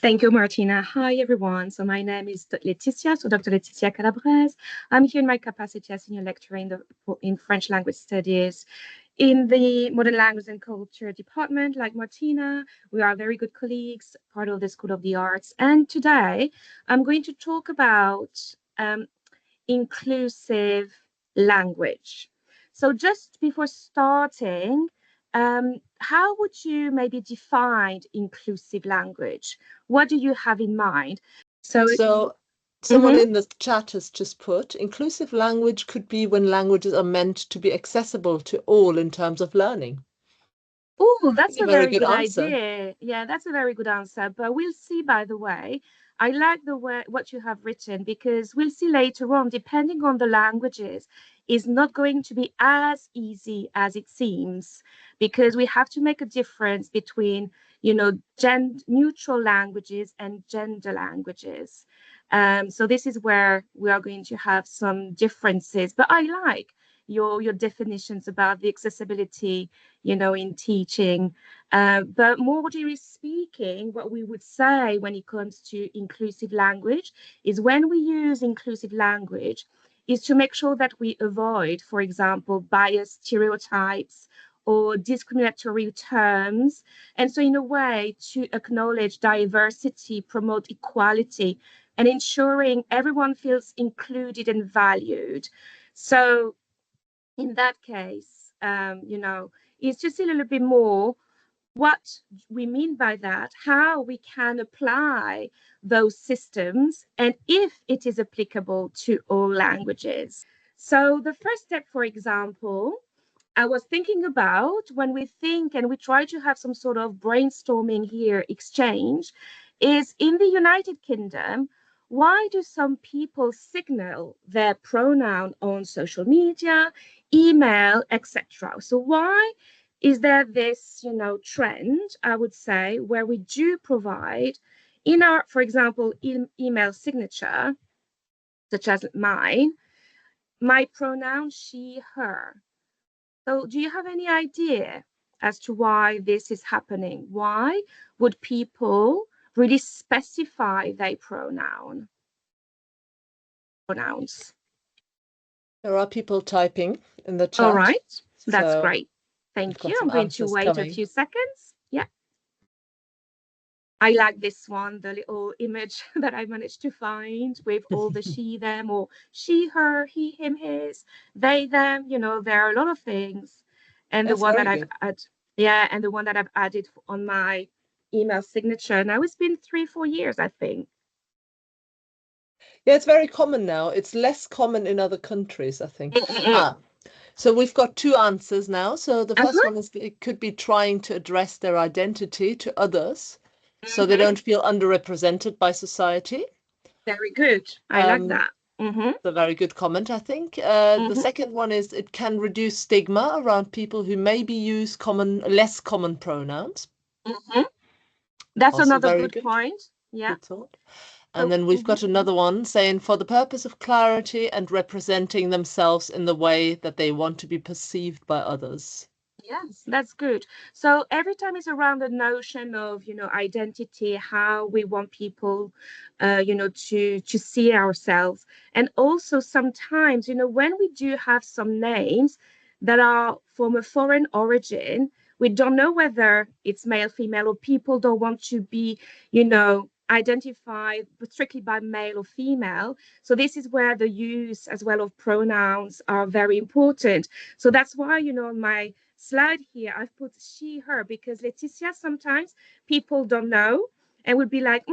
Thank you, Martina. Hi, everyone. So my name is Laetitia, so Dr. Laetitia Calabrese. I'm here in my capacity as senior lecturer in French language studies in the modern language and culture department. Like Martina, we are very good colleagues, part of the School of the Arts. And today I'm going to talk about um, inclusive language. So just before starting, how would you maybe define inclusive language? What do you have in mind? So, So someone mhm. in the chat has just put, inclusive language could be when languages are meant to be accessible to all in terms of learning. Oh, that's A a very very good good answer. idea. Yeah, that's a very good answer. But we'll see, by the way. I like the way what you have written because we'll see later on, depending on the languages, is not going to be as easy as it seems because we have to make a difference between, gender neutral languages and gender languages. So this is where we are going to have some differences. But I like your definitions about the accessibility in teaching. But more generally speaking, what we would say when it comes to inclusive language is when we use inclusive language is to make sure that we avoid, for example, biased stereotypes or discriminatory terms. And so in a way to acknowledge diversity, promote equality, and ensuring everyone feels included and valued. So in that case, it's just a little bit more what we mean by that, how we can apply those systems, and if it is applicable to all languages. So, the first step, for example, I was thinking about when we think and we try to have some sort of brainstorming here, exchange, is in the United Kingdom. Why do some people signal their pronoun on social media, email, etc.? So, why is there this, trend, I would say, where we do provide in our, for example, email signature, such as mine, my pronoun she, her. So, do you have any idea as to why this is happening? Why would people really specify their pronouns? There are people typing in the All chat, right, that's so great. we've Thank got you. some I'm going to answers wait a coming. few seconds. Yeah, I like this one, the little image that I managed to find with all the she, them, or she, her, he, him, his, they, them. There are a lot of things. And the That's one that very I've good. added, yeah, and the one that I've added on my email signature. Now it's been 3, 4 years, I think. Yeah, it's very common now. It's less common in other countries, I think. Mm-mm-mm. Ah, so we've got two answers now. So the first Uh-huh. one is it could be trying to address their identity to others so they Mm-hmm. don't feel underrepresented by society. Very good. I like Um, that. Mm-hmm. a very good comment, I think. The Mm-hmm. second one is it can reduce stigma around people who maybe use less common pronouns. Mm-hmm. That's Also another very good good. point. Yeah. Good thought. And So, then we've mhm. got another one saying for the purpose of clarity and representing themselves in the way that they want to be perceived by others. Yes, that's good. So every time it's around the notion of, identity, how we want people, to see ourselves. And also sometimes, when we do have some names that are from a foreign origin, we don't know whether it's male, female, or people don't want to be, identified strictly by male or female. So this is where the use as well of pronouns are very important. So that's why, my slide here, I've put she, her, because Laetitia, sometimes people don't know and would be like,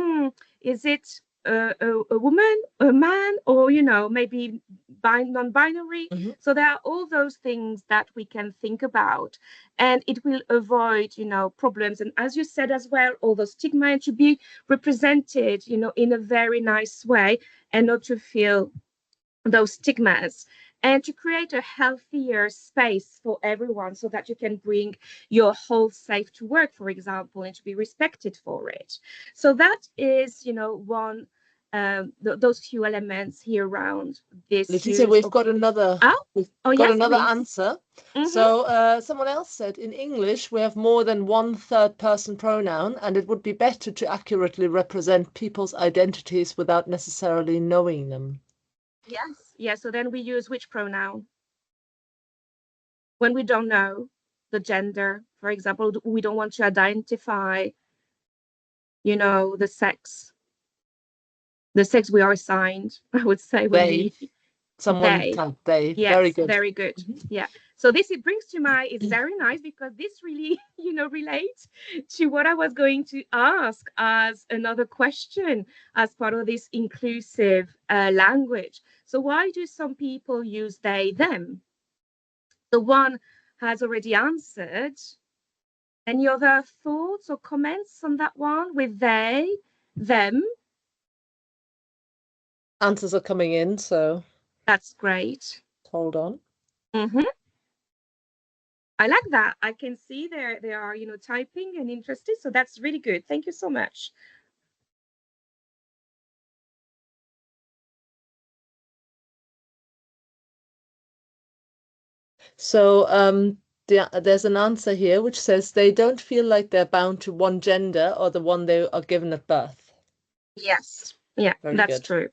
is it a woman, a man, or, maybe non-binary? Mhm. So there are all those things that we can think about and it will avoid, problems. And as you said as well, all the stigma and to be represented, in a very nice way and not to feel those stigmas and to create a healthier space for everyone so that you can bring your whole self to work, for example, and to be respected for it. So that is, one those few elements here around this Laetitia, use we've of. got another Oh, we've oh got yes, another please. answer. Mm-hmm. So someone else said in English we have more than one third person pronoun, and it would be better to accurately represent people's identities without necessarily knowing them. Yes, yes. So then we use which pronoun when we don't know the gender? For example, we don't want to identify, the sex we are assigned. I would say when They, we someone they. typed they. Very Yes, good. very good. Mhm. Yeah. So this it brings to mind is very nice because this really, relates to what I was going to ask as another question as part of this inclusive language. So why do some people use they, them? The one has already answered. Any other thoughts or comments on that one with they, them? Answers are coming in, so That's great. hold on. Hmm. I like that. I can see they are, typing and interested. So that's really good. Thank you so much. So there's an answer here which says they don't feel like they're bound to one gender or the one they are given at birth. Yes. Yeah, Very that's good. true.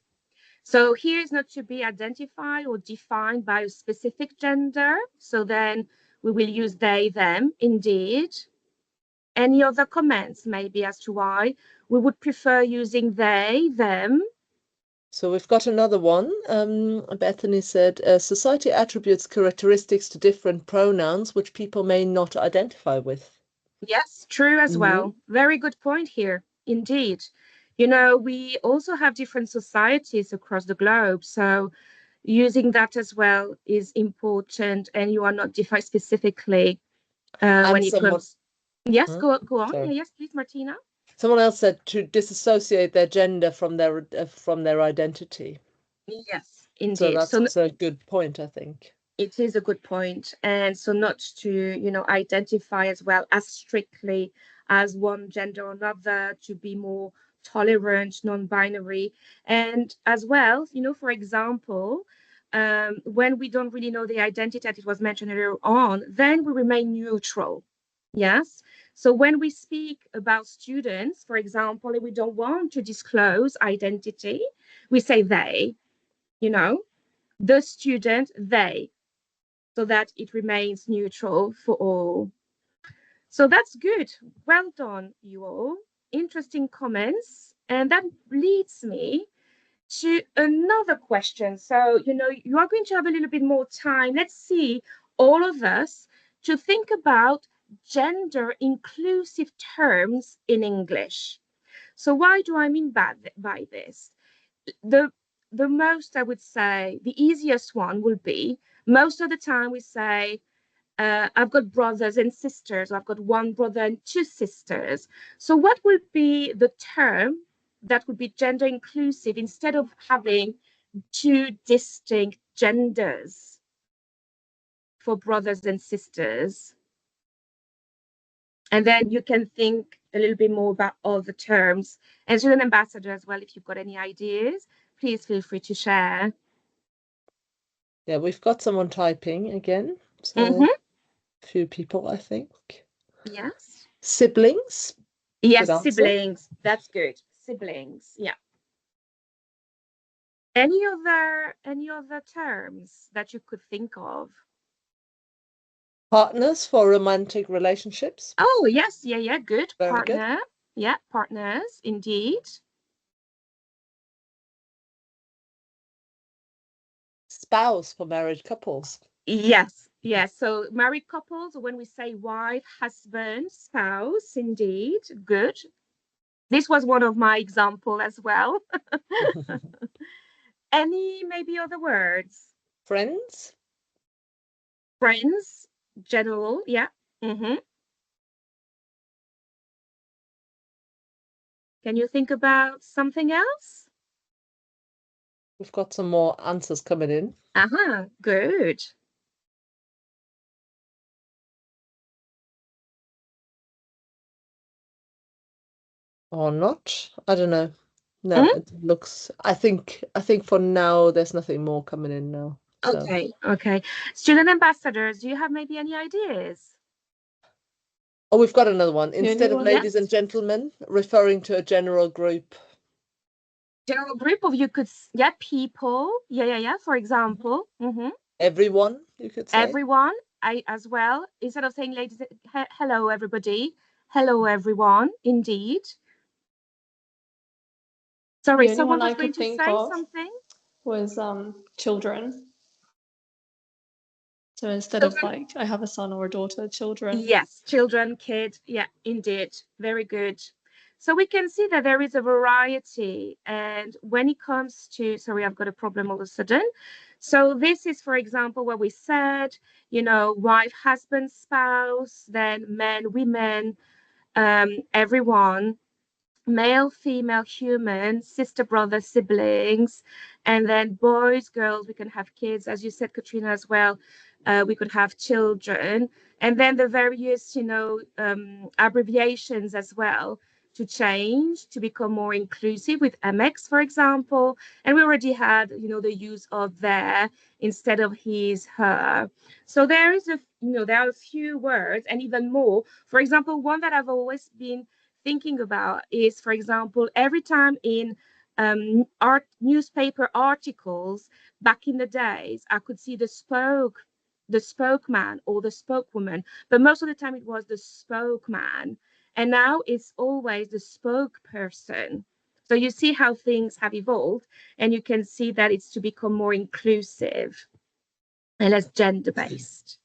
So here is not to be identified or defined by a specific gender. So then we will use they, them, indeed. Any other comments maybe as to why we would prefer using they, them? So we've got another one. Bethany said, society attributes characteristics to different pronouns which people may not identify with. Yes, true as Mhm. well. Very good point here, indeed. We also have different societies across the globe. So using that as well is important, and you are not defined specifically when And it someone, comes. Yes, hmm? go on. Yeah, Sorry. yes, please, Martina. Someone else said to disassociate their gender from their identity. Yes, So indeed. that's So also a good point, I think. it is a good point. And so not to, identify as well as strictly as one gender or another, to be more tolerant, non-binary. And as well, for example, when we don't really know the identity that it was mentioned earlier on, then we remain neutral. Yes. So when we speak about students, for example, if we don't want to disclose identity, we say they, the student, they, so that it remains neutral for all. So that's good. Well done, you all. Interesting comments. And that leads me to another question. So, you are going to have a little bit more time. Let's see, all of us, to think about gender inclusive terms in English. So, why do I mean by this? The the most I would say, the easiest one will be most of the time we say I've got brothers and sisters, or I've got one brother and two sisters. So, what would be the term that would be gender inclusive instead of having two distinct genders for brothers and sisters? And then you can think a little bit more about all the terms. And student ambassador as well, if you've got any ideas, please feel free to share. Yeah, we've got someone typing again. So Mm-hmm. a few people, I think. Yes. Siblings, good Yes, answer. siblings. That's good. Siblings. Yeah. Any other terms that you could think of? Partners for romantic relationships. Oh, yes, yeah, yeah, good. Very good. Partner. Yeah, partners, indeed. Spouse for married couples. Yes, yes. So married couples, when we say wife, husband, spouse, indeed, good. This was one of my example as well. Any maybe other words? Friends. Friends, general, yeah. Mm-hmm. Can you think about something else? We've got some more answers coming in. Uh-huh, good. Or not. I don't know. No, Mm? it looks. I think for now there's nothing more coming in now. So, Okay, okay. Student ambassadors, do you have maybe any ideas? oh, we've got another one. Yeah, Instead of anyone? Yeah, ladies and gentlemen, referring to a general group. general group of you could, yeah, people. Yeah, yeah, yeah. For Mhm. example, Everyone, you could say. everyone. I as well. Instead of saying ladies, hello everybody, hello everyone. Indeed. Sorry, The only someone one I was going could to think say of something. was children. So instead of Children. like I have a son or a daughter, children. Yes, children, kid. Yeah, indeed. Very good. So we can see that there is a variety. And when it comes to, sorry, I've got a problem all of a sudden. So this is, for example, what we said, wife, husband, spouse, then men, women, everyone, male, female, human, sister, brother, siblings, and then boys, girls, we can have kids, as you said, Katrina, as well. We could have children, and then the various, abbreviations as well to change to become more inclusive with MX, for example. And we already had, the use of their instead of his, her. So there is there are a few words and even more. For example, one that I've always been thinking about is, for example, every time in art newspaper articles back in the days, I could see the spokesman or the spokeswoman, but most of the time it was the spokesman, and now it's always the spokesperson. So you see how things have evolved, and you can see that it's to become more inclusive and less gender based.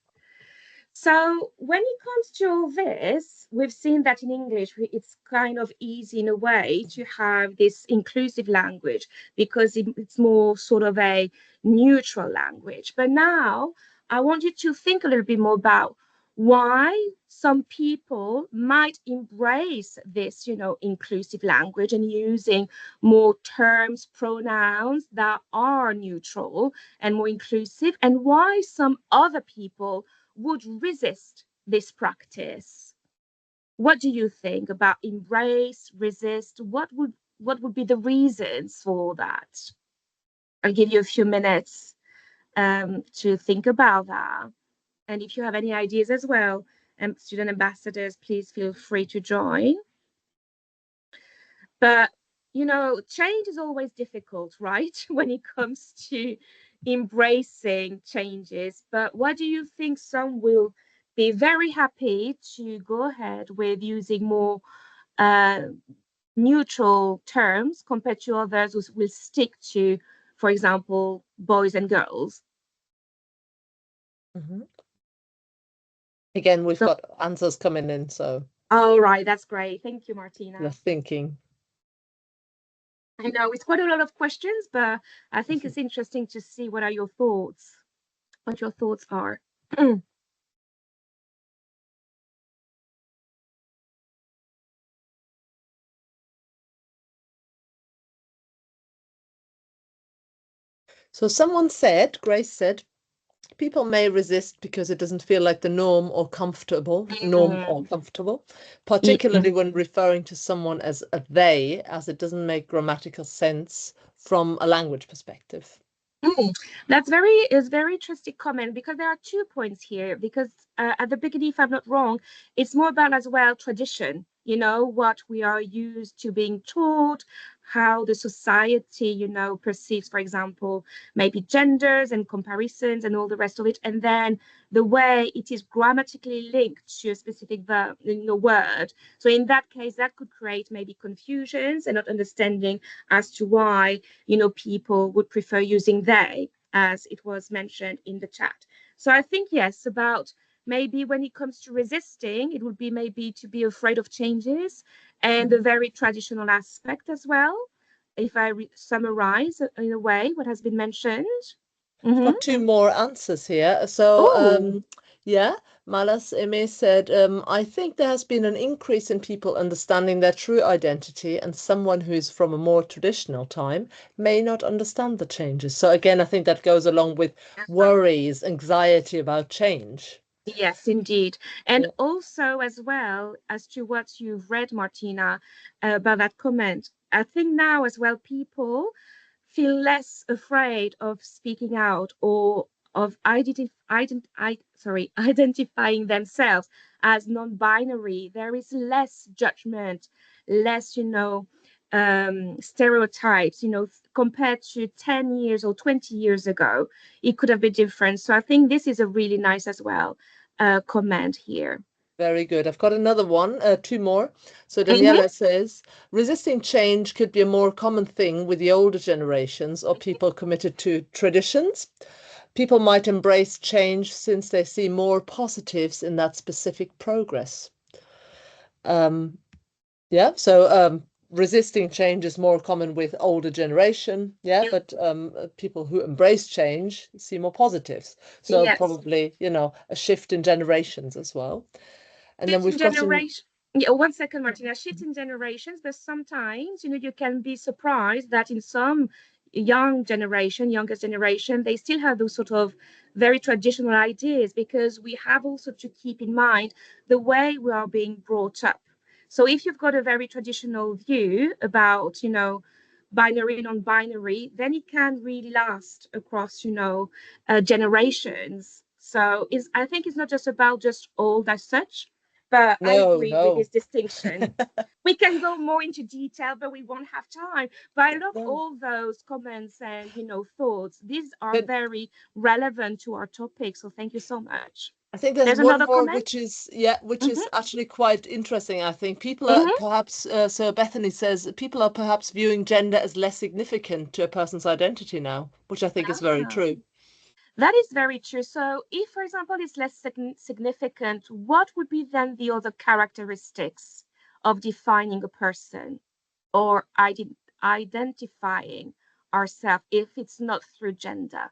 So when it comes to all this, we've seen that in English, it's kind of easy in a way to have this inclusive language because it's more sort of a neutral language. But now I want you to think a little bit more about why some people might embrace this, inclusive language and using more terms, pronouns that are neutral and more inclusive, and why some other people would resist this practice. What do you think about embrace, resist? What would be the reasons for that? I'll give you a few minutes to think about that. And if you have any ideas as well, student ambassadors, please feel free to join. But change is always difficult, right? When it comes to embracing changes. But what do you think? Some will be very happy to go ahead with using more uh, neutral terms compared to others who will stick to, for example, boys and girls. Mhm. Again, we've So, got answers coming in, so all right, that's great. Thank you, the Martina. thinking. I know it's quite a lot of questions, but I think it's interesting to see what your thoughts are. So Grace said, people may resist because it doesn't feel like the norm or comfortable, Yeah. particularly when referring to someone as a they, as it doesn't make grammatical sense from a language perspective. That's very interesting comment because there are 2 points here. Because at the beginning, if I'm not wrong, it's more about as well tradition. What we are used to being taught, how the society, perceives, for example, maybe genders and comparisons and all the rest of it, and then the way it is grammatically linked to a specific verb, word. So in that case, that could create maybe confusions and not understanding as to why people would prefer using they, as it was mentioned in the chat. So I think, yes, about maybe when it comes to resisting, it would be maybe to be afraid of changes and a very traditional aspect as well. If I summarize in a way what has been mentioned. I've Mm-hmm. got two more answers here. So, Oh, yeah, Malas Eme said, I think there has been an increase in people understanding their true identity, and someone who is from a more traditional time may not understand the changes. So, again, I think that goes along with worries, anxiety about change. yes, indeed. And Yeah. also, as well as to what you've read, Martina, about that comment, I think now as well, people feel less afraid of speaking out or of identifying themselves as non-binary. There is less judgment, less, stereotypes, compared to 10 years or 20 years ago. It could have been different. So I think this is a really nice as well comment here. Very good. I've got another one, two more. So Mhm. Daniela says, resisting change could be a more common thing with the older generations or people committed to traditions. People might embrace change since they see more positives in that specific progress. Um, yeah, so resisting change is more common with older generation, yeah, but people who embrace change see more positives. So Yes. probably, a shift in generations as well. And then Shifting we've got an generation. Yeah, 1 second, Martina. Shifting generations, but sometimes, you can be surprised that in some youngest generation, they still have those sort of very traditional ideas because we have also to keep in mind the way we are being brought up. So if you've got a very traditional view about, binary, non-binary, then it can really last across, generations. So I think it's not just about just old as such, but I no, agree with no, this distinction. We can go more into detail, but we won't have time. But I love no. all those comments and thoughts. These are But very relevant to our topic. So thank you so much. I think there's There's one another more, comment. which is, yeah, which is Hmm. actually quite interesting. I think people are Hmm. perhaps, so Bethany says, people are perhaps viewing gender as less significant to a person's identity now, which I think is very Ah, true. that is very true. So, if, for example, it's less significant, what would be then the other characteristics of defining a person or identifying ourselves if it's not through gender?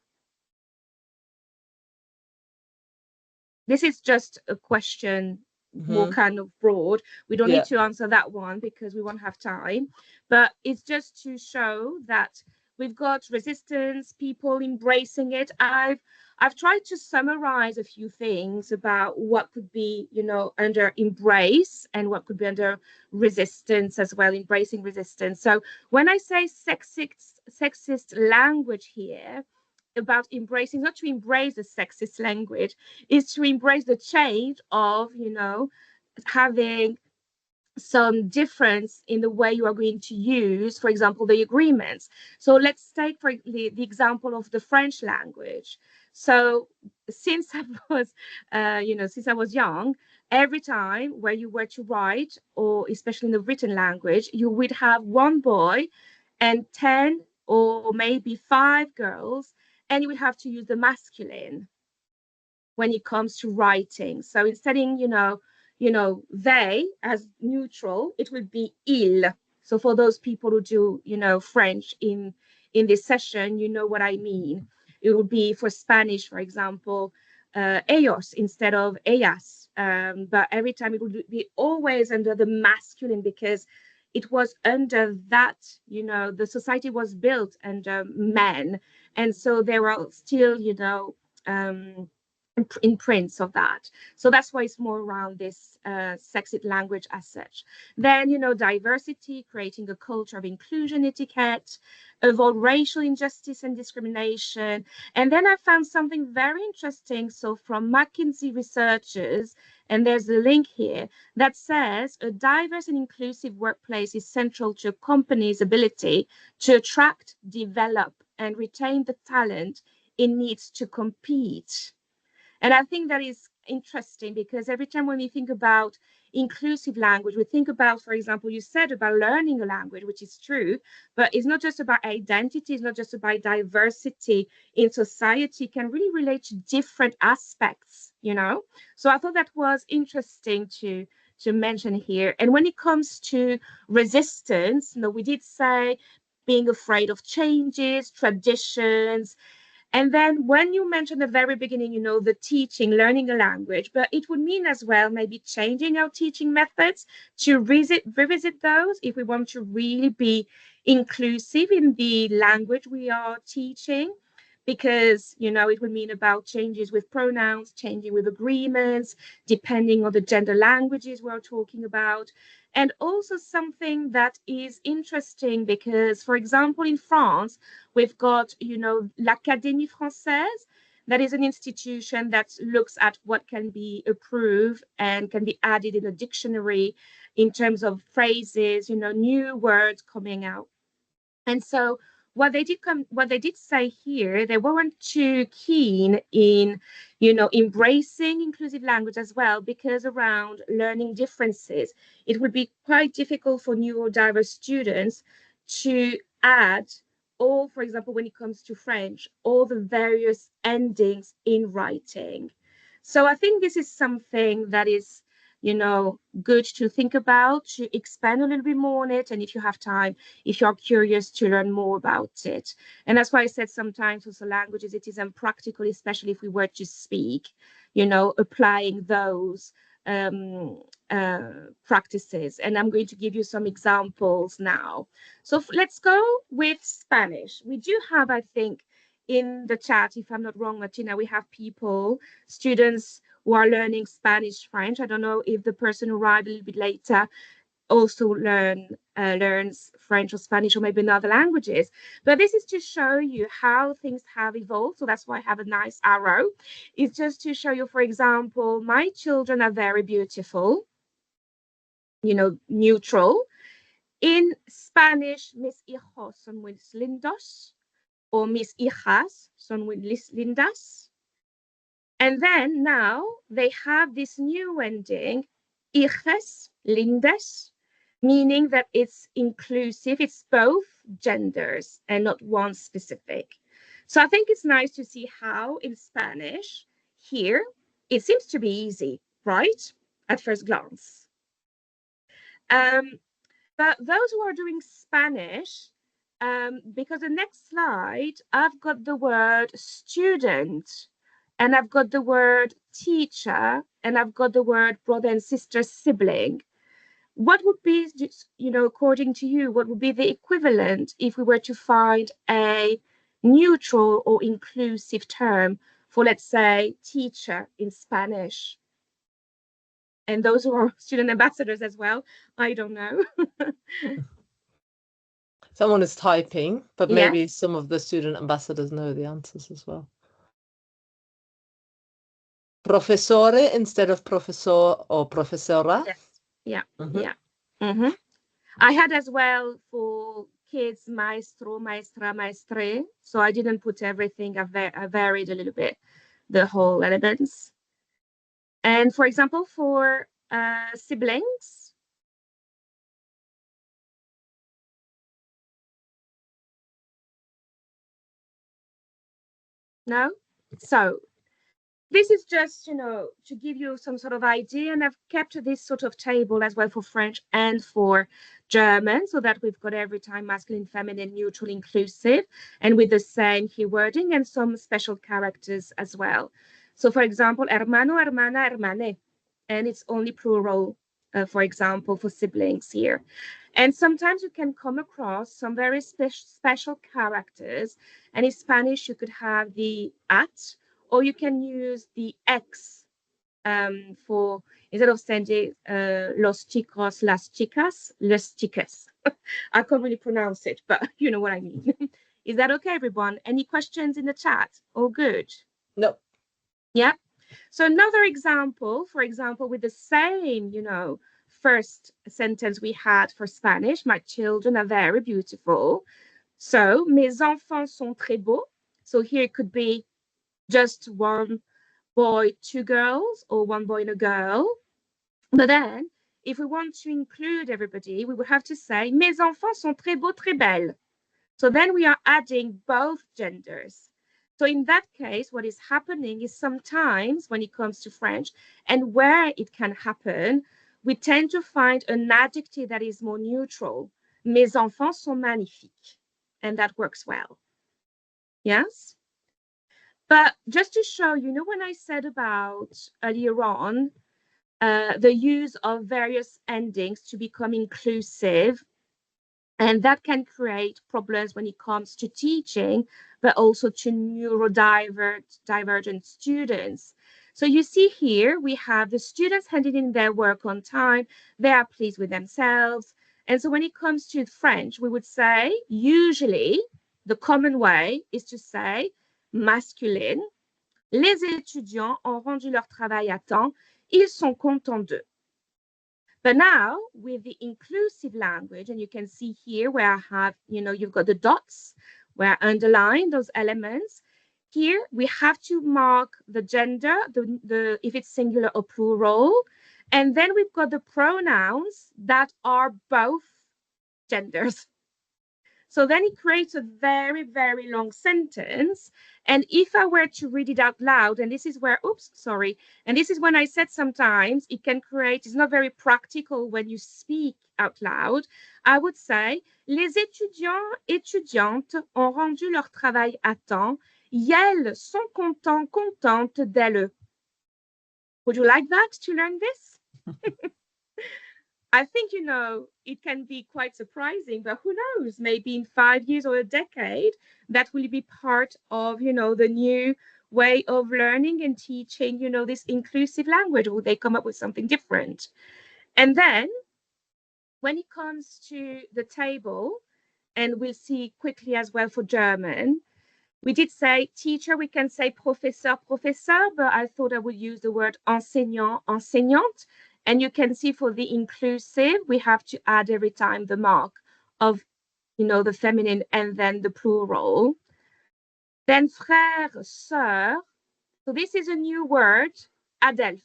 This is just a question, more Hmm. kind of broad. We don't need Yeah. to answer that one because we won't have time. But it's just to show that we've got resistance, people embracing it. I've tried to summarize a few things about what could be, under embrace and what could be under resistance as well, embracing resistance. So when I say sexist language here, about embracing, not to embrace the sexist language, is to embrace the change of, having some difference in the way you are going to use, for example, the agreements. So let's take for the example of the French language. So since I was, since I was young, every time where you were to write, or especially in the written language, you would have one boy and 10 or maybe five girls, and you would have to use the masculine when it comes to writing. So instead of, they as neutral, it would be il. So for those people who do, French in this session, you know what I mean. It would be for Spanish, for example, ellos instead of ellas. But every time it would be always under the masculine because it was under that, the society was built under men. And so there were still, um, imprints of that. So that's why it's more around this sexist language as such. Then, diversity, creating a culture of inclusion etiquette, avoid racial injustice and discrimination. And then I found something very interesting. So from McKinsey researchers, and there's a link here that says a diverse and inclusive workplace is central to a company's ability to attract, develop, and retain the talent it needs to compete. And I think that is interesting because every time when we think about inclusive language, we think about, for example, you said about learning a language, which is true, but it's not just about identity, it's not just about diversity in society, it can really relate to different aspects. So I thought that was interesting to mention here. And when it comes to resistance, we did say being afraid of changes, traditions, and then when you mentioned the very beginning, the teaching, learning a language, but it would mean as well maybe changing our teaching methods to revisit those if we want to really be inclusive in the language we are teaching. Because, it would mean about changes with pronouns, changing with agreements, depending on the gender languages we're talking about. And also something that is interesting because, for example, in France, we've got, l'Académie Française. That is an institution that looks at what can be approved and can be added in a dictionary in terms of phrases, new words coming out. And so what they did say here, they weren't too keen in, embracing inclusive language as well, because around learning differences, it would be quite difficult for neurodiverse students to add all, for example, when it comes to French, all the various endings in writing. So I think this is something that is, good to think about, to expand a little bit more on it. And if you have time, if you're curious to learn more about it. And that's why I said sometimes with the languages, it is impractical, especially if we were to speak, applying those um, practices. And I'm going to give you some examples now. So let's go with Spanish. We do have, I think, in the chat, if I'm not wrong, Martina, we have students who are learning Spanish, French. I don't know if the person who arrived a little bit later also learns French or Spanish or maybe in other languages. But this is to show you how things have evolved. So that's why I have a nice arrow. It's just to show you, for example, my children are very beautiful, neutral. In Spanish, mis hijos son muy lindos, or mis hijas son muy lindas. And then now they have this new ending, hijas, lindas, meaning that it's inclusive, it's both genders and not one specific. So I think it's nice to see how in Spanish here, it seems to be easy, right? At first glance. But those who are doing Spanish, because the next slide, I've got the word student, and I've got the word teacher, and I've got the word brother and sister, sibling. What would be, according to you, what would be the equivalent if we were to find a neutral or inclusive term for, let's say, teacher in Spanish? And those who are student ambassadors as well, I don't know. Someone is typing, but Yeah. maybe some of the student ambassadors know the answers as well. Professore instead of professor or professora. Yes. Yeah. Mhm. Yeah. Mm-hmm. I had as well for kids maestro, maestra, maestre. So I didn't put everything. I varied a little bit the whole elements. And for example, for siblings, no. So this is just, to give you some sort of idea. And I've kept this sort of table as well for French and for German, so that we've got every time masculine, feminine, neutral, inclusive, and with the same key wording and some special characters as well. So for example, hermano, hermana, hermane, and it's only plural, for example, for siblings here. And sometimes you can come across some very special characters. And in Spanish, you could have the at, or you can use the X for, instead of saying los chicos, las chicas, les chicas. I can't really pronounce it, but you know what I mean. Is that okay, everyone? Any questions in the chat? All good? No. Yeah. So another example, for example, with the same, first sentence we had for Spanish, my children are very beautiful. So, mes enfants sont très beaux. So here it could be just one boy, two girls, or one boy and a girl. But then, if we want to include everybody, we would have to say, mes enfants sont très beaux, très belles. So then we are adding both genders. So in that case, what is happening is sometimes when it comes to French, and where it can happen, we tend to find an adjective that is more neutral. Mes enfants sont magnifiques. And that works well. Yes? But just to show, when I said about earlier on, the use of various endings to become inclusive, and that can create problems when it comes to teaching, but also to neurodivergent students. So you see here, we have the students handing in their work on time. They are pleased with themselves. And so when it comes to French, we would say, usually, the common way is to say masculine. Les étudiants ont rendu leur travail à temps. Ils sont contents d'eux. But now with the inclusive language, and you can see here where I have, you've got the dots where I underline those elements. Here we have to mark the gender, the if it's singular or plural. And then we've got the pronouns that are both genders. So then it creates a very, very long sentence. And if I were to read it out loud, and this is where, oops, sorry. And this is when I said sometimes it can create, it's not very practical when you speak out loud. I would say, les étudiants, étudiantes ont rendu leur travail à temps. Elles sont contents, contentes d'elles. Would you like that to learn this? I think, it can be quite surprising, but who knows, maybe in 5 years or a decade, that will be part of, the new way of learning and teaching, this inclusive language, or they come up with something different. And then when it comes to the table, and we'll see quickly as well for German, we did say teacher, we can say professeur, professeur, but I thought I would use the word enseignant, enseignante. And you can see for the inclusive, we have to add every time the mark of, the feminine and then the plural. Then frère, sœur. So this is a new word, adelph.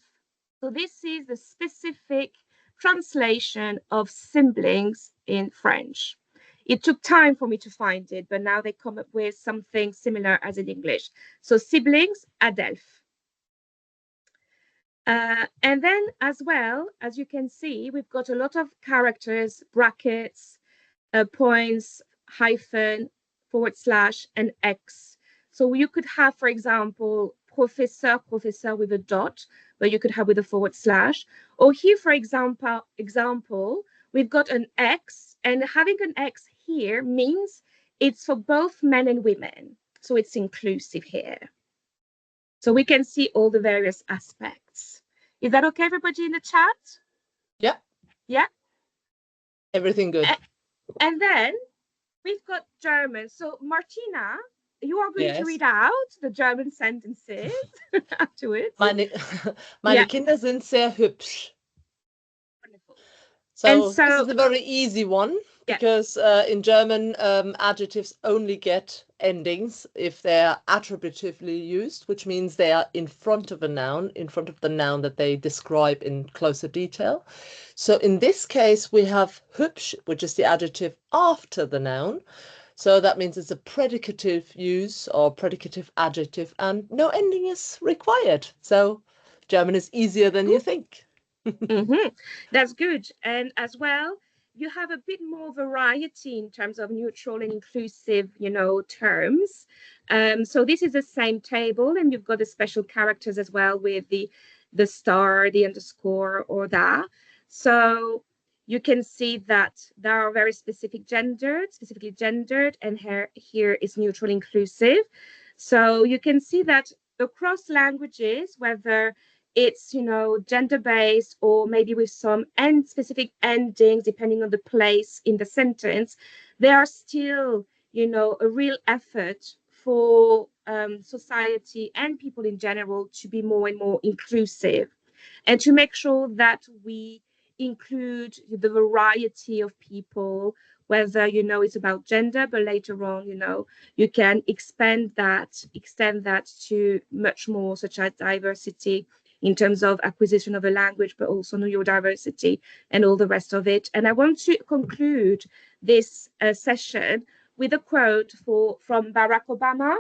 So this is the specific translation of siblings in French. It took time for me to find it, but now they come up with something similar as in English. So siblings, adelph. And then as well, as you can see, we've got a lot of characters, brackets, points, hyphen, forward slash, and X. So you could have, for example, professeur, professeur with a dot, but you could have with a forward slash. Or here, for example, we've got an X, and having an X here means it's for both men and women. So it's inclusive here. So we can see all the various aspects. Is that okay, everybody in the chat? Yeah. Yeah. Everything good. And then we've got German. So Martina, you are going to Yes. read out the German sentences afterwards. Meine Kinder sind sehr hübsch. Wonderful. So this is a very easy one, Yeah. because in German, adjectives only get endings if they're attributively used, which means they are in front of a noun, in front of the noun that they describe in closer detail. So in this case, we have hübsch, which is the adjective after the noun. So that means it's a predicative use or predicative adjective, and no ending is required. So German is easier than you think. That's good. And as well, you have a bit more variety in terms of neutral and inclusive, terms. So this is the same table, and you've got the special characters as well with the star, the underscore, or that. So you can see that there are very specifically gendered, and here is neutral inclusive. So you can see that across languages, whether it's gender-based or maybe with some specific endings depending on the place in the sentence, there are still a real effort for society and people in general to be more and more inclusive, and to make sure that we include the variety of people, whether it's about gender, but later on you can extend that to much more, such as diversity in terms of acquisition of a language, but also neurodiversity and all the rest of it. And I want to conclude this session with a quote from Barack Obama,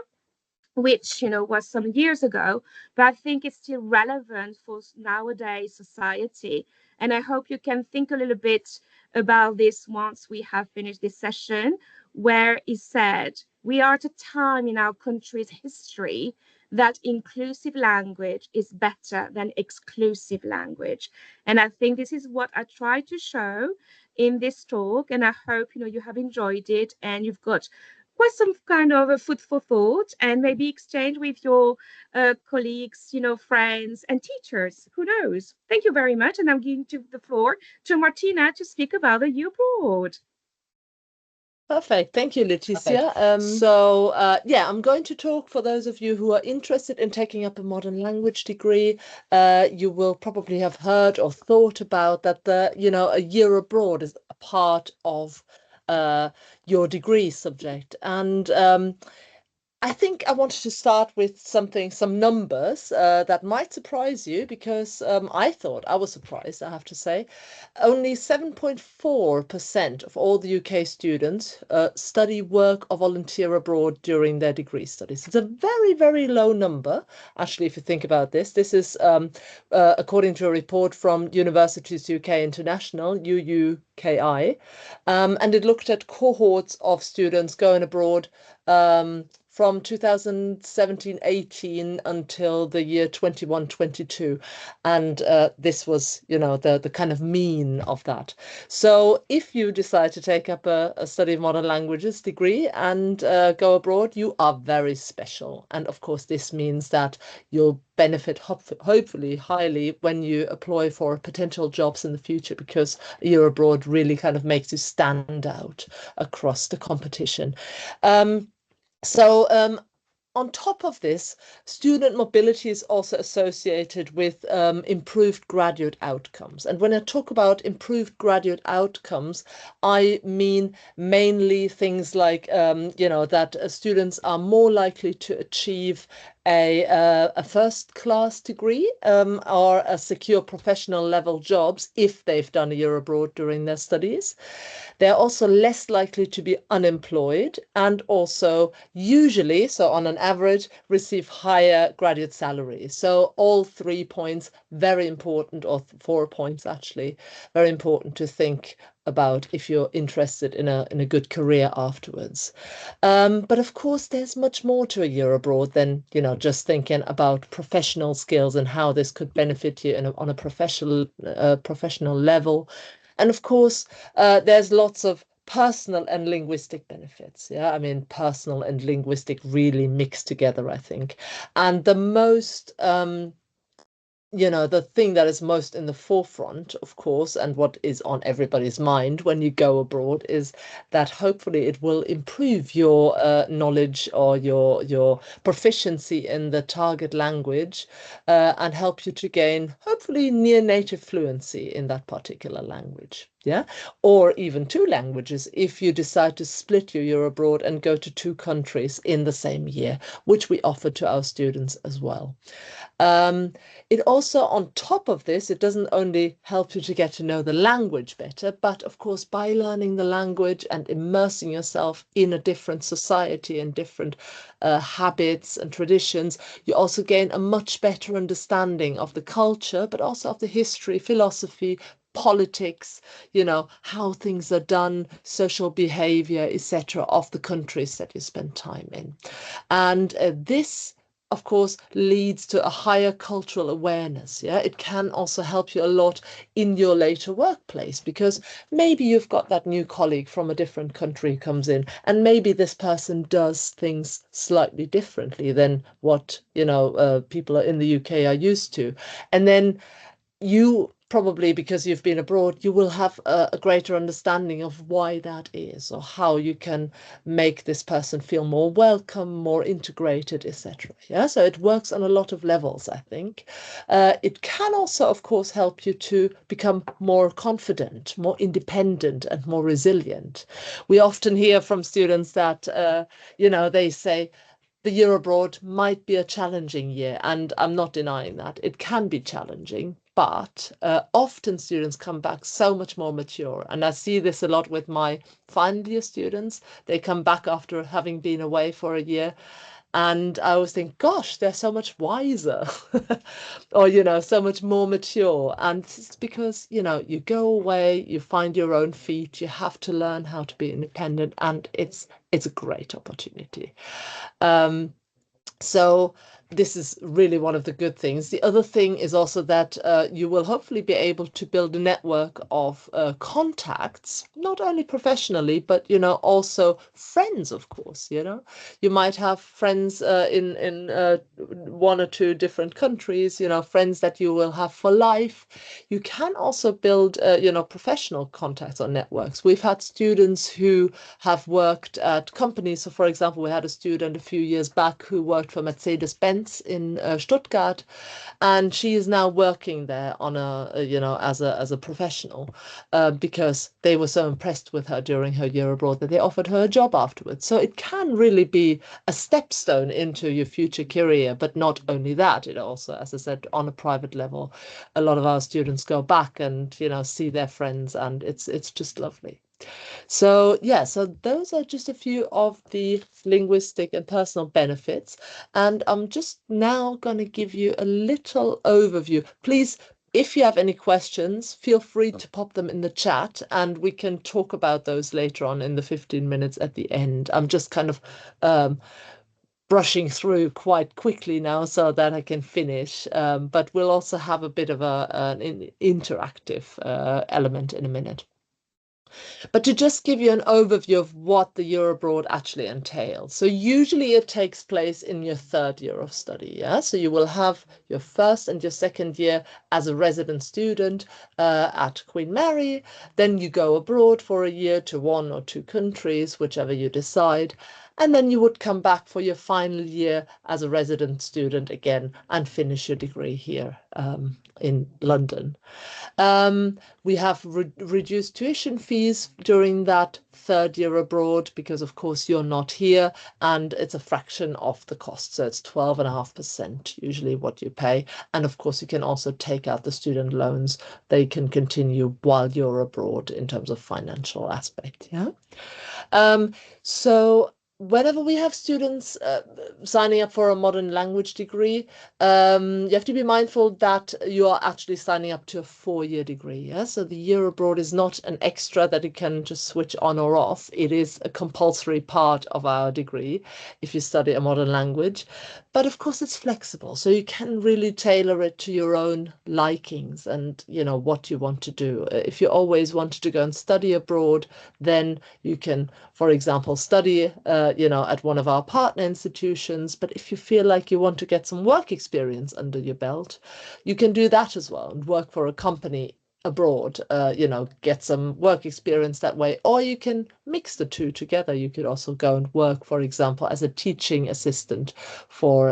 which was some years ago, but I think it's still relevant for nowadays society. And I hope you can think a little bit about this once we have finished this session, where he said, we are at a time in our country's history that inclusive language is better than exclusive language. And I think this is what I try to show in this talk, and I hope you have enjoyed it and you've got was some kind of a food for thought, and maybe exchange with your colleagues, friends and teachers. Who knows? Thank you very much. And I'm giving the floor to Martina to speak about the year abroad. Perfect. Thank you, Leticia. Yeah, I'm going to talk for those of you who are interested in taking up a modern language degree. You will probably have heard or thought about that a year abroad is a part of your degree subject. And I think I wanted to start with some numbers that might surprise you because I was surprised, I have to say. Only 7.4% of all the UK students study, work, or volunteer abroad during their degree studies. It's a very, very low number, actually, if you think about this. This is according to a report from Universities UK International, UUKI, and it looked at cohorts of students going abroad from 2017-18 until the year 21-22. And this was, the kind of mean of that. So if you decide to take up a study of modern languages degree and go abroad, you are very special. And of course, this means that you'll benefit hopefully highly when you apply for potential jobs in the future, because a year abroad really kind of makes you stand out across the competition. On top of this, student mobility is also associated with improved graduate outcomes. And when I talk about improved graduate outcomes, I mean mainly things like, that students are more likely to achieve a first-class degree or a secure professional level jobs if they've done a year abroad during their studies. They're also less likely to be unemployed and also usually, so on an average, receive higher graduate salaries. So all 3 points, very important, or 4 points actually, very important to think about if you're interested in a good career afterwards. But of course, there's much more to a year abroad than, just thinking about professional skills and how this could benefit you on a professional level. And of course, there's lots of personal and linguistic benefits. Yeah, I mean, personal and linguistic really mix together, I think. And the thing that is most in the forefront, of course, and what is on everybody's mind when you go abroad is that hopefully it will improve your knowledge or your proficiency in the target language and help you to gain hopefully near native fluency in that particular language. Yeah, or even 2 languages if you decide to split your year abroad and go to 2 countries in the same year, which we offer to our students as well. It also, on top of this, it doesn't only help you to get to know the language better, but of course, by learning the language and immersing yourself in a different society and different habits and traditions, you also gain a much better understanding of the culture, but also of the history, philosophy, politics, how things are done, social behavior, etc., of the countries that you spend time in. And this, of course, leads to a higher cultural awareness. Yeah, it can also help you a lot in your later workplace, because maybe you've got that new colleague from a different country comes in, and maybe this person does things slightly differently than what people in the UK are used to, and then you probably, because you've been abroad, you will have a greater understanding of why that is, or how you can make this person feel more welcome, more integrated, etc. Yeah, so it works on a lot of levels, I think. It can also, of course, help you to become more confident, more independent, and more resilient. We often hear from students that, they say, the year abroad might be a challenging year, and I'm not denying that. It can be challenging, but often students come back so much more mature. And I see this a lot with my final year students. They come back after having been away for a year. And I always think, gosh, they're so much wiser or, so much more mature. And it's because, you go away, you find your own feet, you have to learn how to be independent, and it's a great opportunity. So this is really one of the good things. The other thing is also that you will hopefully be able to build a network of contacts, not only professionally, but, you know, also friends, of course, you know. You might have friends in one or two different countries, you know, friends that you will have for life. You can also build, you know, professional contacts or networks. We've had students who have worked at companies. So, for example, we had a student a few years back who worked for Mercedes-Benz in Stuttgart, and she is now working there on you know, as a professional, because they were so impressed with her during her year abroad that they offered her a job afterwards. So it can really be a stepstone into your future career. But not only that, it also, as I said, on a private level, a lot of our students go back and, you know, see their friends, and it's just lovely. So yeah, so those are just a few of the linguistic and personal benefits. And I'm just now going to give you a little overview. Please, if you have any questions, feel free to pop them in the chat, and we can talk about those later on in the 15 minutes at the end. I'm just kind of brushing through quite quickly now so that I can finish. But we'll also have a bit of an interactive element in a minute. But to just give you an overview of what the year abroad actually entails. So usually it takes place in your third year of study. Yeah. So you will have your first and your second year as a resident student at Queen Mary. Then you go abroad for a year to one or two countries, whichever you decide. And then you would come back for your final year as a resident student again and finish your degree here in London. We have reduced tuition fees during that third year abroad because, of course, you're not here, and it's a fraction of the cost. So it's 12.5% usually what you pay. And of course, you can also take out the student loans. They can continue while you're abroad in terms of financial aspect. Yeah. So whenever we have students signing up for a modern language degree, you have to be mindful that you are actually signing up to a 4-year degree. Yeah? So the year abroad is not an extra that you can just switch on or off. It is a compulsory part of our degree if you study a modern language. But of course, it's flexible, so you can really tailor it to your own likings and, you know, what you want to do. If you always wanted to go and study abroad, then you can, for example, study, you know, at one of our partner institutions. But if you feel like you want to get some work experience under your belt, you can do that as well and work for a company abroad, you know, get some work experience that way. Or you can mix the two together. You could also go and work, for example, as a teaching assistant for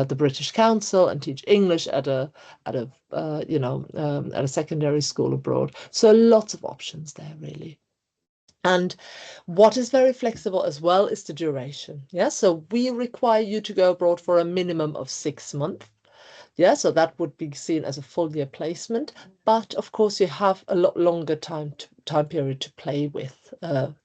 the British Council and teach English at a you know, at a secondary school abroad. So lots of options there, really. And what is very flexible as well is the duration. Yeah, so we require you to go abroad for a minimum of 6 months. Yeah, so that would be seen as a full year placement. But of course, you have a lot longer time period to play with,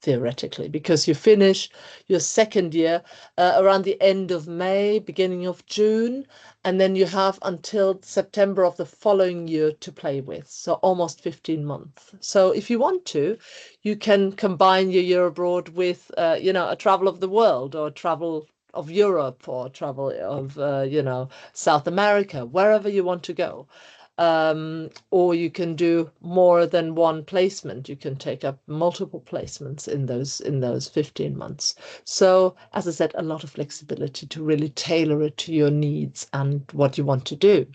theoretically, because you finish your second year around the end of May, beginning of June, and then you have until September of the following year to play with. So almost 15 months. So if you want to, you can combine your year abroad with, you know, a travel of the world or travel of Europe or travel of, you know, South America, wherever you want to go. Or you can do more than one placement. You can take up multiple placements in those 15 months. So, as I said, a lot of flexibility to really tailor it to your needs and what you want to do.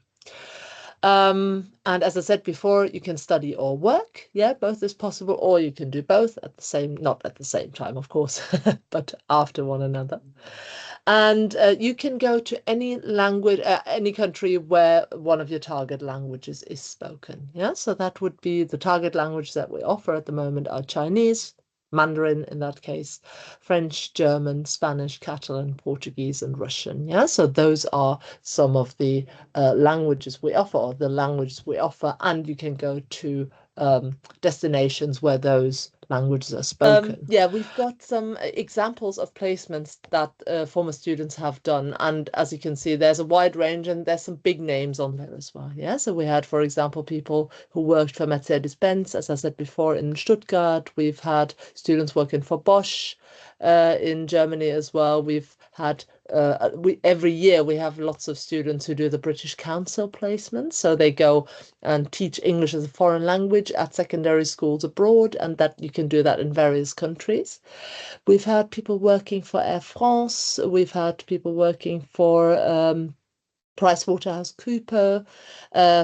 And as I said before, you can study or work. Yeah, both is possible, or you can do both at the same, not at the same time, of course, but after one another. And you can go to any language, any country where one of your target languages is spoken. Yeah, so that would be the target language that we offer at the moment are Chinese, Mandarin in that case, French, German, Spanish, Catalan, Portuguese, and Russian. Yeah, so those are some of the languages we offer, or the languages we offer, and you can go to destinations where those languages are spoken. Yeah, we've got some examples of placements that former students have done, and as you can see, there's a wide range, and there's some big names on there as well. Yeah, so we had, for example, people who worked for Mercedes-Benz, as I said before, in Stuttgart. We've had students working for Bosch in Germany as well. We've had every year we have lots of students who do the British Council placement. So they go and teach English as a foreign language at secondary schools abroad, and that you can do that in various countries. We've had people working for Air France. We've had people working for PricewaterhouseCooper,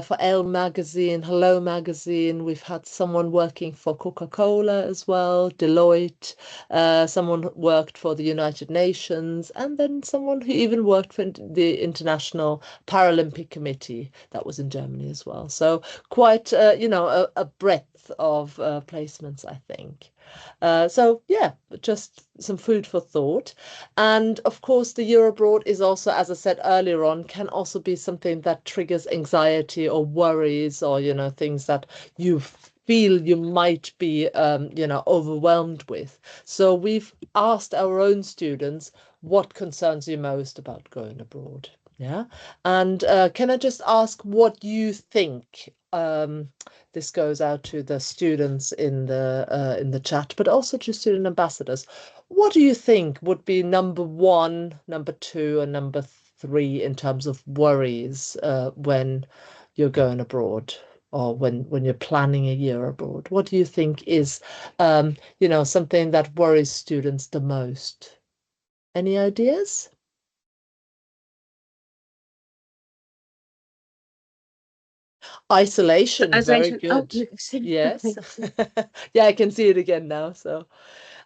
for Elle magazine, Hello magazine. We've had someone working for Coca-Cola as well, Deloitte. Someone worked for the United Nations, and then someone who even worked for the International Paralympic Committee. That was in Germany as well. So quite, a breadth of placements, I think. So yeah, just some food for thought. And of course, the year abroad is also, as I said earlier on, can also be something that triggers anxiety or worries, or, things that you feel you might be, overwhelmed with. So we've asked our own students, what concerns you most about going abroad? Yeah. And can I just ask what you think? This goes out to the students in the chat, but also to student ambassadors. What do you think would be number one, number two, and number three in terms of worries when you're going abroad, or when you're planning a year abroad? What do you think is, something that worries students the most? Any ideas? Isolation, very Isolation. Oh, good. Lucy. Yes. Yeah, I can see it again now. So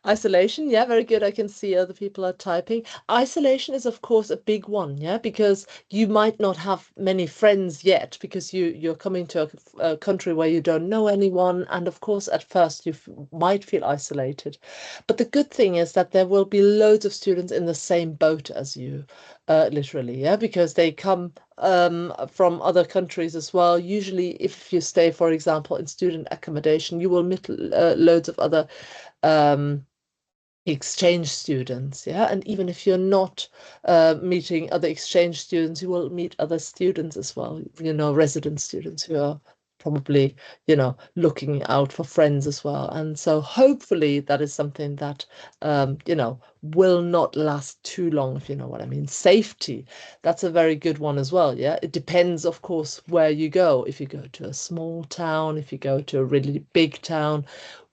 isolation, yeah, very good. I can see other people are typing. Isolation is, of course, a big one, yeah, because you might not have many friends yet, because you're coming to a country where you don't know anyone, and of course, at first you might feel isolated. But the good thing is that there will be loads of students in the same boat as you, literally, yeah, because they come from other countries as well. Usually, if you stay, for example, in student accommodation, you will meet loads of other um, exchange students, yeah, and even if you're not meeting other exchange students, you will meet other students as well, resident students who are probably, looking out for friends as well. And so hopefully that is something that will not last too long, if you know what I mean. Safety, that's a very good one as well. Yeah, it depends, of course, where you go. If you go to a small town, if you go to a really big town,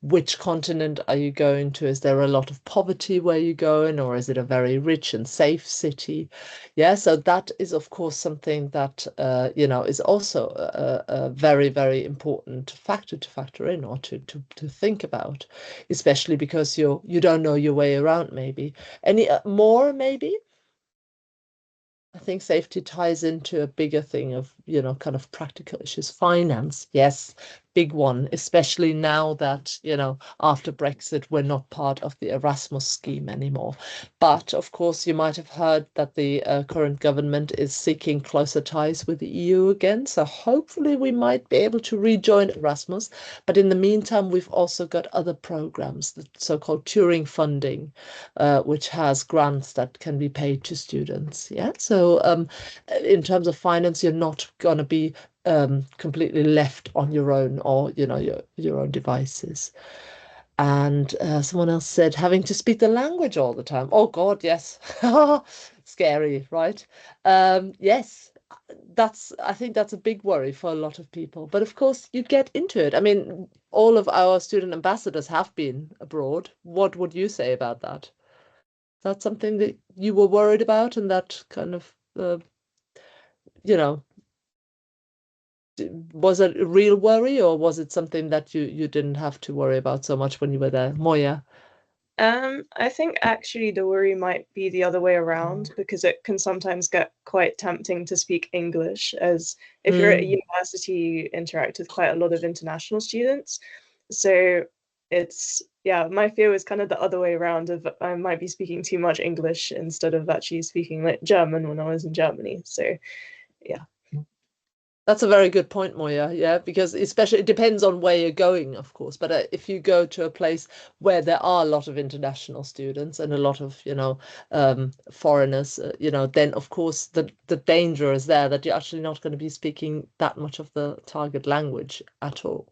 which continent are you going to? Is there a lot of poverty where you're going, or is it a very rich and safe city? Yeah, so that is, of course, something that is also a very, very important factor to factor in, or to think about, especially because you don't know your way around. Maybe any more, maybe. I think safety ties into a bigger thing of, kind of practical issues. Finance, yes, big one, especially now that, after Brexit, we're not part of the Erasmus scheme anymore. But of course, you might have heard that the current government is seeking closer ties with the EU again. So hopefully we might be able to rejoin Erasmus. But in the meantime, we've also got other programs, the so-called Turing funding, which has grants that can be paid to students. Yeah. So in terms of finance, you're not going to be completely left on your own, or your own devices. And someone else said having to speak the language all the time. Oh God, yes. Scary, right? Yes, I think that's a big worry for a lot of people. But of course, you get into it. I mean, all of our student ambassadors have been abroad. What would you say about that? Is that something that you were worried about, and that kind of, you know, was it a real worry, or was it something that you didn't have to worry about so much when you were there? Moya? I think actually the worry might be the other way around, because it can sometimes get quite tempting to speak English, as if you're at a Mm. university, you interact with quite a lot of international students. So yeah, my fear was kind of the other way around, of I might be speaking too much English instead of actually speaking like German when I was in Germany. So yeah. That's a very good point, Moya. Yeah, because especially it depends on where you're going, of course. But if you go to a place where there are a lot of international students and a lot of, foreigners, then of course the danger is there that you're actually not going to be speaking that much of the target language at all.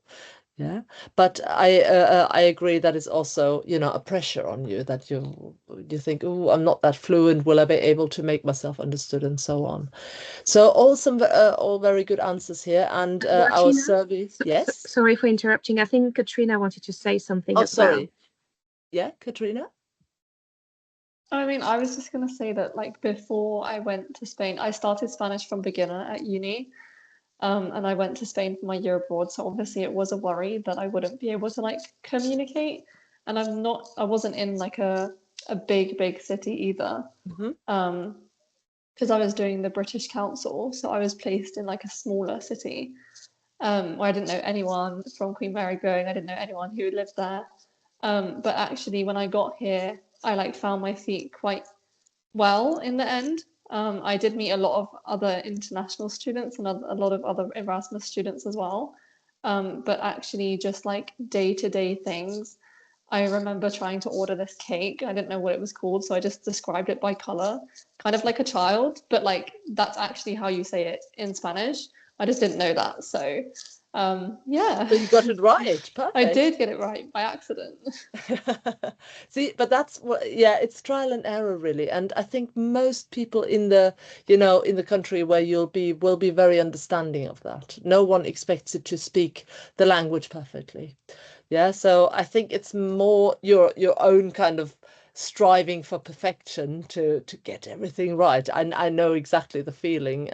Yeah, but I agree that it's also, a pressure on you, that you think, oh, I'm not that fluent. Will I be able to make myself understood and so on? So all very good answers here. And our Martina, survey, yes. sorry for interrupting. I think Katrina wanted to say something Oh, as well. sorry. Yeah, Katrina? I mean, I was just gonna say that like before I went to Spain, I started Spanish from beginner at uni. And I went to Spain for my year abroad, so obviously it was a worry that I wouldn't be able to like communicate. And I wasn't in like a big city either. Because I was doing the British Council, so I was placed in like a smaller city, where I didn't know anyone from Queen Mary going. I didn't know anyone who lived there. But actually, when I got here, I like found my feet quite well in the end. I did meet a lot of other international students and a lot of other Erasmus students as well. But actually, just like day-to-day things, I remember trying to order this cake. I didn't know what it was called, so I just described it by color, kind of like a child, but like that's actually how you say it in Spanish. I just didn't know that. So yeah. So you got it right. Perfect. I did get it right by accident. See, but that's what, yeah, it's trial and error really. And I think most people in the, in the country where will be very understanding of that. No one expects you to speak the language perfectly. Yeah, so I think it's more your own kind of striving for perfection to get everything right. I know exactly the feeling.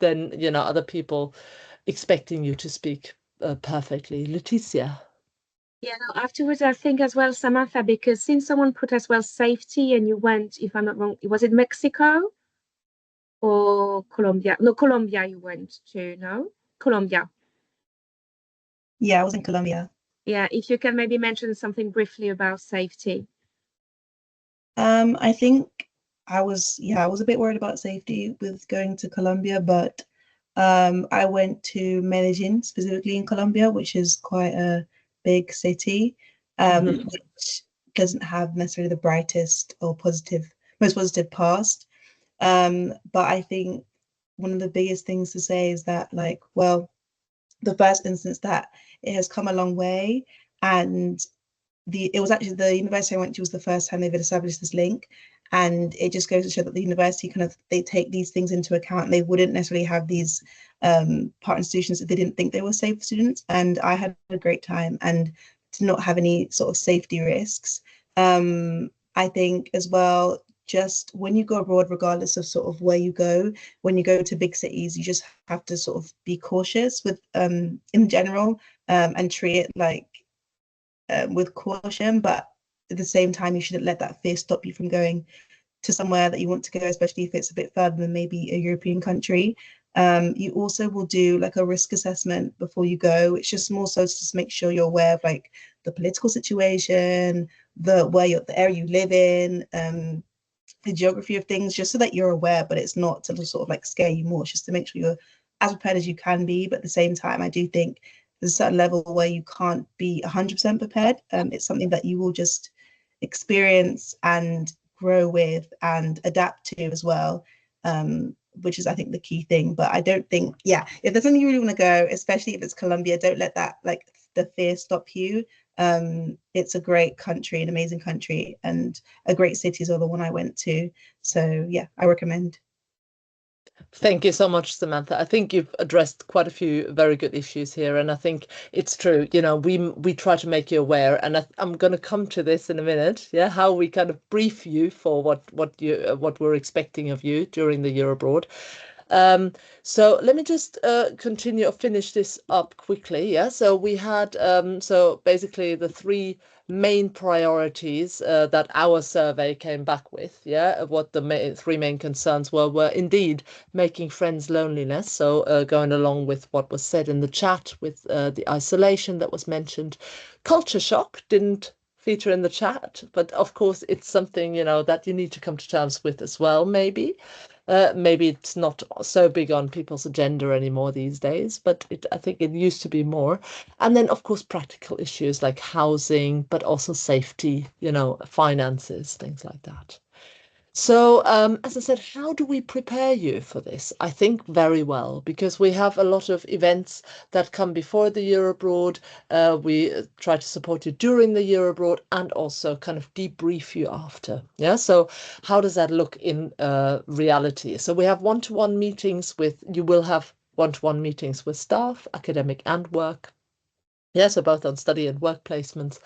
Than other people expecting you to speak perfectly. Leticia. Yeah, no, afterwards, I think as well, Samantha, because since someone put as well safety and you went, if I'm not wrong, was it Mexico or Colombia? No, Colombia you went to, no? Colombia. Yeah, I was in Colombia. Yeah, if you can maybe mention something briefly about safety. I think I was a bit worried about safety with going to Colombia, but I went to Medellin specifically in Colombia, which is quite a big city, which doesn't have necessarily the brightest or most positive past. But I think one of the biggest things to say is that, like, well, the first instance that it has come a long way, and it was actually the university I went to was the first time they've established this link, and it just goes to show that the university they take these things into account, and they wouldn't necessarily have these part institutions if they didn't think they were safe for students. And I had a great time and to not have any sort of safety risks. I think as well, just when you go abroad, regardless of sort of where you go, when you go to big cities, you just have to sort of be cautious with in general, and treat it like with caution, but at the same time, you shouldn't let that fear stop you from going to somewhere that you want to go, especially if it's a bit further than maybe a European country. You also will do like a risk assessment before you go. It's just more so to just make sure you're aware of like the political situation, the area you live in, the geography of things, just so that you're aware, but it's not to sort of like scare you more. It's just to make sure you're as prepared as you can be. But at the same time, I do think there's a certain level where you can't be 100% prepared. It's something that you will just experience and grow with and adapt to as well, which is, I think, the key thing. But I don't think, yeah, if there's something you really want to go, especially if it's Colombia, don't let that, like, the fear stop you. It's a great country, an amazing country, and a great city as well, the one I went to. So yeah, I recommend. Thank you so much, Samantha. I think you've addressed quite a few very good issues here, and I think it's true. We try to make you aware, and I'm going to come to this in a minute. Yeah, how we kind of brief you for what we're expecting of you during the year abroad. So let me just continue or finish this up quickly. Yeah, so we had so basically the three main priorities that our survey came back with. Yeah, of what the three main concerns were indeed making friends, loneliness. So going along with what was said in the chat with the isolation that was mentioned, culture shock didn't feature in the chat, but of course it's something that you need to come to terms with as well. Maybe it's not so big on people's agenda anymore these days, but I think it used to be more. And then, of course, practical issues like housing, but also safety, finances, things like that. So, as I said, how do we prepare you for this? I think very well, because we have a lot of events that come before the year abroad. We try to support you during the year abroad and also kind of debrief you after. Yeah. So how does that look in reality? So we have one-to-one meetings you will have one-to-one meetings with staff, academic and work. Yeah, so both on study and work placements.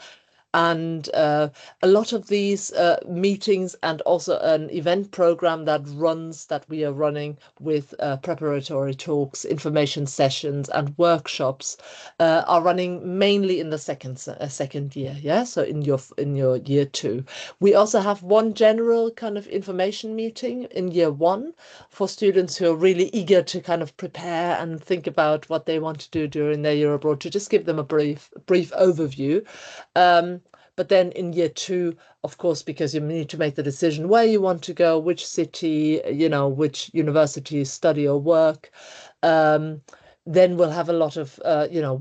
And a lot of these meetings and also an event program that we are running with preparatory talks, information sessions and workshops are running mainly in the second year. Yeah, so in your year 2. We also have one general kind of information meeting in year 1 for students who are really eager to kind of prepare and think about what they want to do during their year abroad, to just give them a brief overview. But then in year 2, of course, because you need to make the decision where you want to go, which city, which university, study or work, then we'll have a lot of,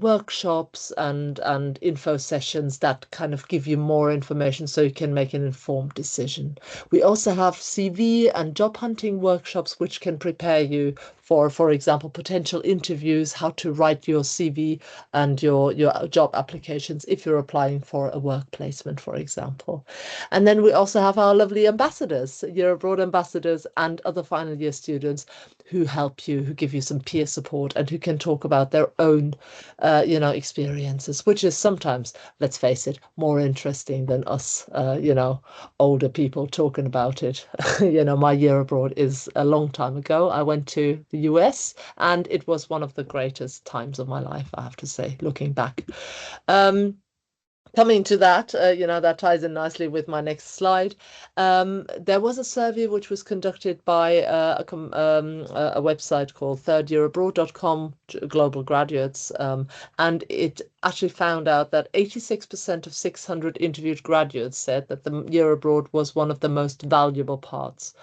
workshops and info sessions that kind of give you more information so you can make an informed decision. We also have CV and job hunting workshops, which can prepare you for example, potential interviews, how to write your CV and your job applications if you're applying for a work placement, for example. And then we also have our lovely ambassadors, year abroad ambassadors and other final year students who help you, who give you some peer support and who can talk about their own, experiences, which is sometimes, let's face it, more interesting than us, older people talking about it. My year abroad is a long time ago. I went to the US and it was one of the greatest times of my life, I have to say, looking back. Coming to that, that ties in nicely with my next slide. There was a survey which was conducted by a website called thirdyearabroad.com, global graduates, and it actually found out that 86% of 600 interviewed graduates said that the year abroad was one of the most valuable parts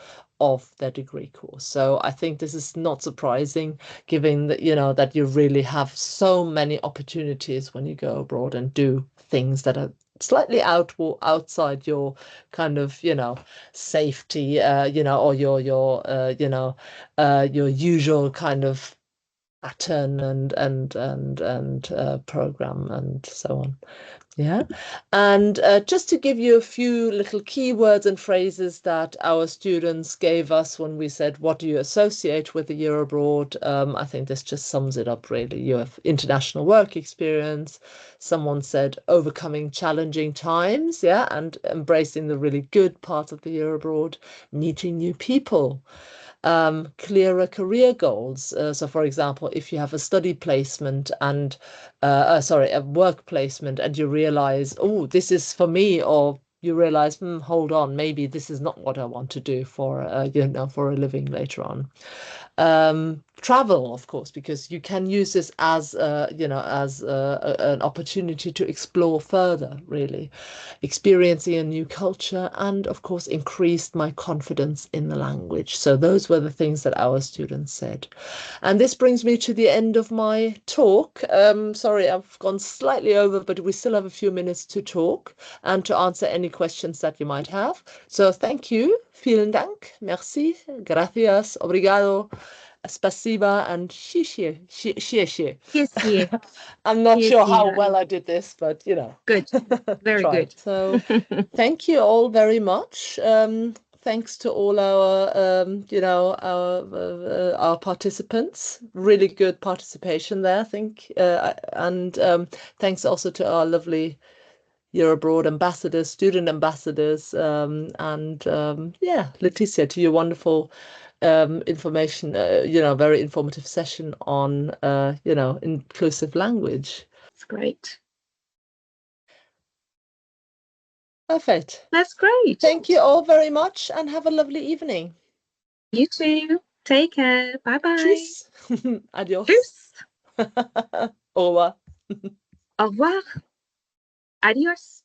of their degree course. So I think this is not surprising, given that that you really have so many opportunities when you go abroad and do things that are slightly outside your kind of safety, or your your usual kind of pattern and program and so on. Yeah. And just to give you a few little keywords and phrases that our students gave us when we said, what do you associate with the year abroad? I think this just sums it up, really. You have international work experience. Someone said overcoming challenging times, yeah, and embracing the really good part of the year abroad, meeting new people. Clearer career goals. So, for example, if you have a study placement and, a work placement, and you realize, oh, this is for me, or you realize, hold on, maybe this is not what I want to do for, for a living later on. Travel, of course, because you can use this as, an opportunity to explore further, really, experiencing a new culture, and of course, increased my confidence in the language. So those were the things that our students said. And this brings me to the end of my talk. Sorry, I've gone slightly over, but we still have a few minutes to talk and to answer any questions that you might have. So thank you. Vielen Dank. Merci. Gracias. Obrigado. Spasiba and xie. Yes. I'm not sure how Yes. well I did this, but Good. Very tried. good. So thank you all very much. Thanks to all our, our participants. Really good participation there, I think. And thanks also to our lovely year abroad ambassadors, student ambassadors, and Leticia, to your wonderful information, very informative session on, inclusive language. It's great. Perfect. That's great. Thank you all very much and have a lovely evening. You too. Take care. Bye-bye. Tschüss. Adios. Tschüss. Au revoir. Au revoir. Adios.